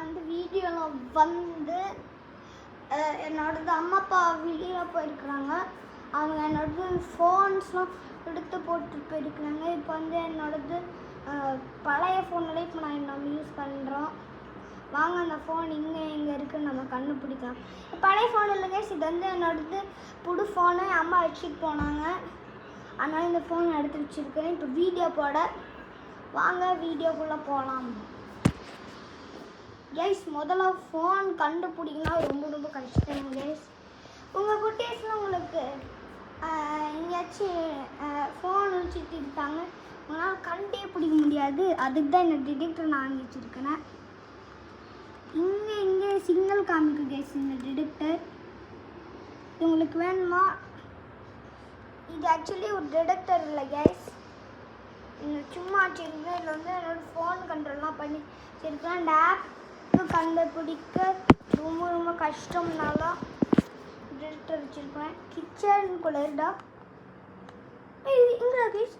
நான் வந்து வீடியோவில் வந்து என்னோடது அம்மா அப்பா வெளியில் போயிருக்கிறாங்க. அவங்க என்னோடது ஃபோன்ஸ்லாம் எடுத்து போட்டு போயிருக்கிறாங்க. இப்போ வந்து என்னோடது பழைய ஃபோனில் இப்போ நம்ம யூஸ் பண்ணுறோம். வாங்க அந்த ஃபோன் எங்கே இருக்குதுன்னு நம்ம கண்டுபிடிக்கலாம். பழைய ஃபோன் இல்லை கேஸ், இது வந்து என்னோடது புது ஃபோனு அம்மா வச்சுட்டு போனாங்க. அதனால் இந்த ஃபோன் எடுத்து வச்சுருக்கேன். இப்போ வீடியோ போட வாங்க வீடியோக்குள்ளே போகலாம். கேஸ் முதல்ல ஃபோன் கண்டுபிடிக்கணும் ரொம்ப கஷ்டம் கேஸ். உங்கள் குட்டீஸில் உங்களுக்கு எங்கேயாச்சும் ஃபோன் வச்சுட்டு இருக்காங்க, உங்களால் கண்டே பிடிக்க முடியாது. அதுக்கு தான் இந்த டிடெக்டர் நான் வாங்கி வச்சுருக்கேன். இங்கே சிக்னல் காமிக்கும் கேஸ் இந்த டிடெக்டர். உங்களுக்கு வேணுமா? இது ஆக்சுவலி ஒரு டிடெக்டர் இல்லை கேஸ், சும்மா வச்சுருக்கேன். இதில் வந்து என்னோடய ஃபோன் கண்ட்ரோல்லாம் பண்ணி வச்சுருக்கேன். இந்த ஆப்பு கண்டுபிடிக்க ரொம்ப கஷ்டம்னால டிடெக்டர் வச்சுருப்பேன். கிச்சனுக்குள்ளே இருந்தா இங்கே கேஸ்,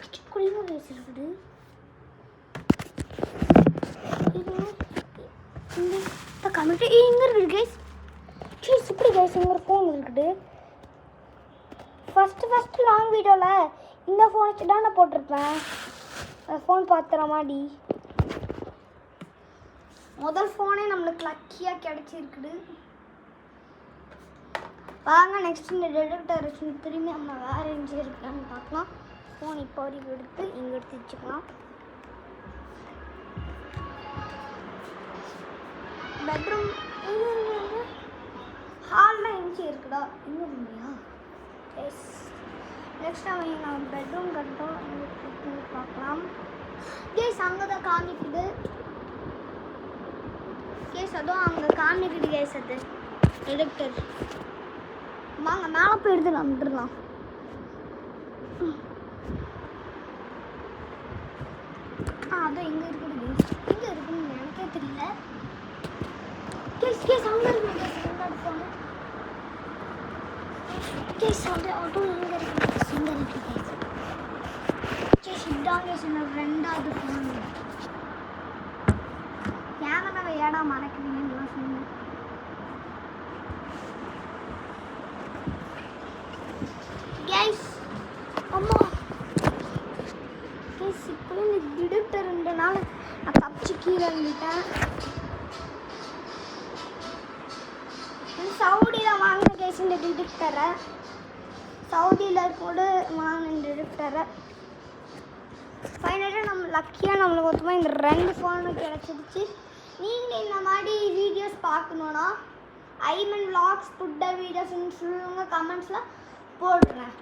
கிச்சனுக்குள்ளே கேஸ் இருக்குது. இந்த கம்ப்யூட்டர் இங்கே இருக்குது கேஸ். கேஸ் இப்படி கேஸ் இங்கே ஒரு ஃபோன் இருக்குது. ஃபஸ்ட்டு லாங் வீடியோவில் இந்த ஃபோன் வச்சு தான் நான் போட்டிருப்பேன். அந்த ஃபோன் பார்த்துற மாதிரி முதல் ஃபோனே நம்மளுக்கு லக்கியாக கிடச்சிருக்குது. வாங்க நெக்ஸ்ட் இந்த டிடெக்டர் வச்சு திரும்பி நம்ம வேறு எங்கே இருக்கான்னு பார்க்கலாம். ஃபோன் இப்போ வரைக்கும் எடுத்து இங்கே எடுத்து வச்சுக்கலாம். பெட்ரூம் ஹாலில் எங்கே இருக்குதா? இங்கே இல்லையா? எஸ். நெக்ஸ்ட் நம்ம பெட்ரூம் கட்டோம் பார்க்கலாம். கேஸ் அங்கே தான் காமிக்குது கேஸ், அதுவும் அங்கே காமிக்குது கேஸ். அது டிடெக்டர். வாங்க மேலே போய் எடுத்துலாம் விட்டுடலாம். அதுவும் எங்கே இருக்குது கேஸ், எங்கே இருக்குன்னு எனக்கே தெரியல. கேஸ் அங்கே இருக்குது கேஸ். எங்கே எடுப்பாங்க கேஸ் வந்து அதுவும் எங்கே இருக்குது? எங்கே இருக்குது கேஸ்? கேஸ் இதான் கேஸ் என்னோட ரெண்டாவது ஃபோன். கேமராவை ஏடா மறக்கிறீங்கன்னு சொன்னேன். கேஸ் அம்மா கேஸ் இப்போ இந்த டிடெக்டர்ன்றனால நான் தப்பிச்சு கீழே இருந்துட்டேன். சவுதியில் வாங்கின கேஸ் இந்த டிடெக்டரை. சவுதியில் கூட வாங்கின டிடெக்டரை. ஃபைனலாக நம்ம லக்கியாக நம்மளுக்கு மொத்தமாக இந்த 2 ஃபோனு கிடச்சிருச்சு. நீங்கள் இந்த மாதிரி வீடியோஸ் பார்க்கணுன்னா ஐமன் vlogs புட்ட வீடியோஸ்ன்னு சொல்லுங்க, கமெண்ட்ஸில் போடுறேன்.